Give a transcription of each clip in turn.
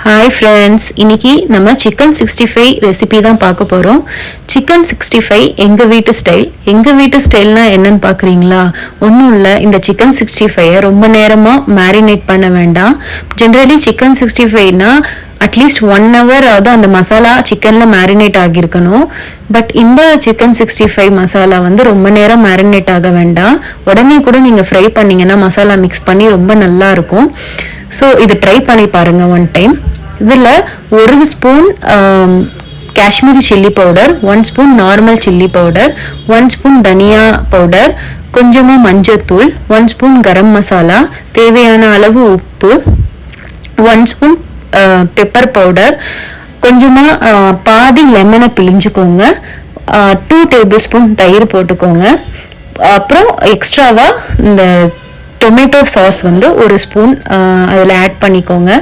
Hi friends, இன்னைக்கு நம்ம chicken 65 recipe தான் பார்க்க போகிறோம். சிக்கன் 65 எங்கள் வீட்டு ஸ்டைல்னா என்னன்னு பார்க்குறீங்களா? ஒன்றும் இல்லை, இந்த சிக்கன் 65 ரொம்ப நேரமாக மேரினேட் பண்ண வேண்டாம். ஜென்ரலி சிக்கன் 65னா அட்லீஸ்ட் 1 hour ஆகுது அந்த மசாலா சிக்கனில் மேரினேட் ஆகியிருக்கணும். பட் இந்த சிக்கன் 65 மசாலா ரொம்ப நேரம் மேரினேட் ஆக வேண்டாம். உடனே கூட நீங்கள் ஃப்ரை பண்ணிங்கன்னா மசாலா மிக்ஸ் பண்ணி ரொம்ப நல்லா இருக்கும். ஸோ இது ட்ரை பண்ணி பாருங்கள் ஒன் டைம். இதில் 1 spoon Kashmiri chilli powder, 1 spoon normal chilli powder, 1 spoon தனியா பவுடர், கொஞ்சமாக மஞ்சத்தூள், 1 ஸ்பூன் கரம் மசாலா, தேவையான அளவு உப்பு, 1 ஸ்பூன் பெப்பர் பவுடர், கொஞ்சமாக பாதி லெமனை பிழிஞ்சுக்கோங்க, 2 டேபிள் ஸ்பூன் தயிர் போட்டுக்கோங்க. அப்புறம் எக்ஸ்ட்ராவாக இந்த டொமேட்டோ சாஸ் 1 ஸ்பூன் அதில் ஆட் பண்ணிக்கோங்க.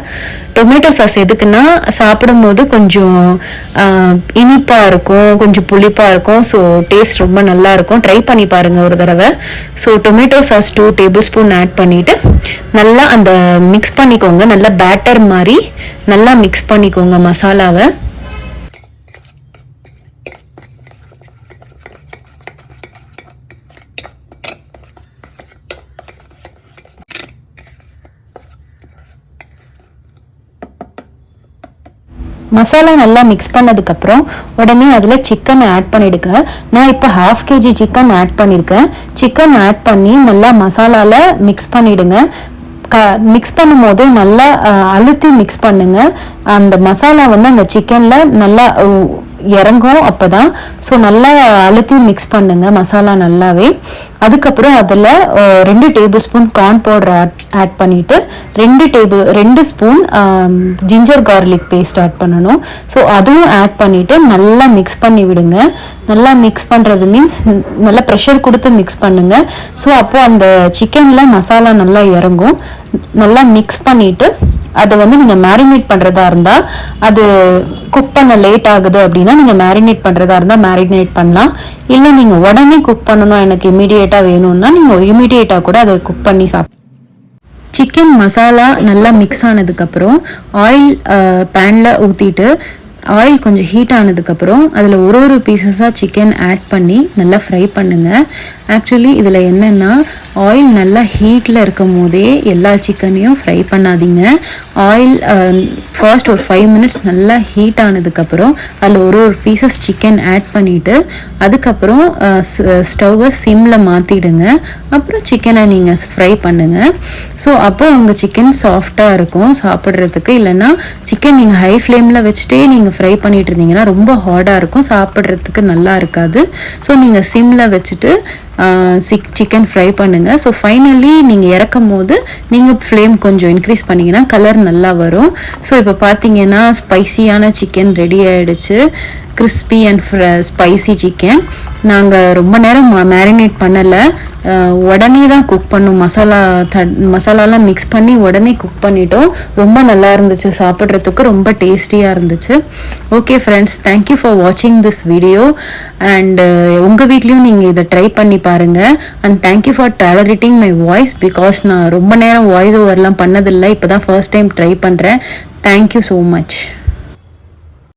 டொமேட்டோ சாஸ் எதுக்குன்னா சாப்பிடும்போது கொஞ்சம் இனிப்பாக இருக்கும், கொஞ்சம் புளிப்பாக இருக்கும். ஸோ டேஸ்ட் ரொம்ப நல்லா இருக்கும். ட்ரை பண்ணி பாருங்கள் ஒரு தடவை. So tomato sauce 2 tablespoon add பண்ணிவிட்டு நல்லா அந்த மிக்ஸ் பண்ணிக்கோங்க. நல்லா பேட்டர் மாதிரி நல்லா மிக்ஸ் பண்ணிக்கோங்க மசாலாவை. மசாலா நல்லா மிக்ஸ் பண்ணதுக்கப்புறம் உடனே அதில் சிக்கனை ஆட் பண்ணிடுங்க. நான் இப்போ 1/2 kg சிக்கன் ஆட் பண்ணியிருக்கேன். சிக்கன் ஆட் பண்ணி நல்லா மசாலாவில் மிக்ஸ் பண்ணிவிடுங்க. மிக்ஸ் பண்ணும்போது நல்லா அழுத்தி மிக்ஸ் பண்ணுங்க. அந்த மசாலா அந்த சிக்கனில் நல்லா இறங்கும் அப்போ தான். ஸோ நல்லா அழுத்தி மிக்ஸ் பண்ணுங்க மசாலா நல்லாவே. அதுக்கப்புறம் அதில் 2 tablespoon corn powder add பண்ணிவிட்டு 2 spoon ginger garlic paste add பண்ணணும். ஸோ அதுவும் ஆட் பண்ணிவிட்டு நல்லா மிக்ஸ் பண்ணி விடுங்க. நல்லா மிக்ஸ் பண்ணுறது மீன்ஸ் நல்லா ப்ரெஷர் கொடுத்து மிக்ஸ் பண்ணுங்க. ஸோ அப்போது அந்த சிக்கனில் மசாலா நல்லா இறங்கும். நல்லா மிக்ஸ் பண்ணிவிட்டு அதை நீங்கள் மேரினேட் பண்ணுறதா இருந்தால், அது குக் பண்ண லேட் ஆகுது அப்படின்னா நீங்கள் மேரினேட் பண்ணுறதா இருந்தால் மேரினேட் பண்ணலாம். இல்லை நீங்கள் உடனே குக் பண்ணணும், எனக்கு இமீடியேட்டாக வேணும்னா நீங்கள் இமீடியேட்டாக கூட அதை குக் பண்ணி சிக்கன் மசாலா நல்லா மிக்ஸ் ஆனதுக்கப்புறம் ஆயில் பேனில் ஊற்றிட்டு ஆயில் கொஞ்சம் ஹீட் ஆனதுக்கப்புறம் அதில் ஒரு பீசஸாக சிக்கன் ஆட் பண்ணி நல்லா ஃப்ரை பண்ணுங்கள். ஆக்சுவலி இதில் என்னென்னா ஆயில் நல்லா ஹீட்டில் இருக்கும் போதே எல்லா சிக்கனையும் ஃப்ரை பண்ணாதீங்க. ஆயில் ஃபர்ஸ்ட் ஒரு 5 minutes நல்லா ஹீட் ஆனதுக்கப்புறம் அதில் ஒரு பீசஸ் சிக்கன் ஆட் பண்ணிவிட்டு அதுக்கப்புறம் ஸ்டவ்வை சிம்மில் மாற்றிடுங்க. அப்புறம் சிக்கனை நீங்கள் ஃப்ரை பண்ணுங்கள். ஸோ அப்போ உங்கள் சிக்கன் சாஃப்டாக இருக்கும் சாப்பிட்றதுக்கு. இல்லைன்னா சிக்கன் நீங்கள் ஹை ஃப்ளேமில் வச்சுட்டே நீங்கள் ஃப்ரை பண்ணிட்டு இருந்தீங்கன்னா ரொம்ப ஹார்டாக இருக்கும், சாப்பிட்றதுக்கு நல்லா இருக்காது. ஸோ நீங்கள் சிம்மில் வச்சுட்டு சிக்கன் ஃப்ரை பண்ணுங்கள். ஸோ ஃபைனலி நீங்கள் இறக்கும் போது நீங்கள் ஃப்ளேம் கொஞ்சம் இன்க்ரீஸ் பண்ணிங்கன்னா கலர் நல்லா வரும். ஸோ இப்போ பார்த்தீங்கன்னா ஸ்பைசியான சிக்கன் ரெடி ஆகிடுச்சு. Crispy and spicy chicken. நாங்கள் ரொம்ப நேரம் மேரினேட் பண்ணலை, உடனே தான் குக் பண்ணோம். மசாலாலாம் மிக்ஸ் பண்ணி உடனே குக் பண்ணிட்டோம். ரொம்ப நல்லா இருந்துச்சு, சாப்பிட்றதுக்கு ரொம்ப டேஸ்டியாக இருந்துச்சு. ஓகே ஃப்ரெண்ட்ஸ், தேங்க்யூ ஃபார் வாட்சிங் திஸ் வீடியோ. அண்ட் உங்கள் வீட்லேயும் நீங்கள் இதை ட்ரை பண்ணி பாருங்கள். And thank you for tolerating my voice, because நான் ரொம்ப நேரம் வாய்ஸ் ஓவர்லாம் பண்ணதில்லை, இப்போ தான் ஃபர்ஸ்ட் டைம் ட்ரை பண்ணுறேன். Thank you so much.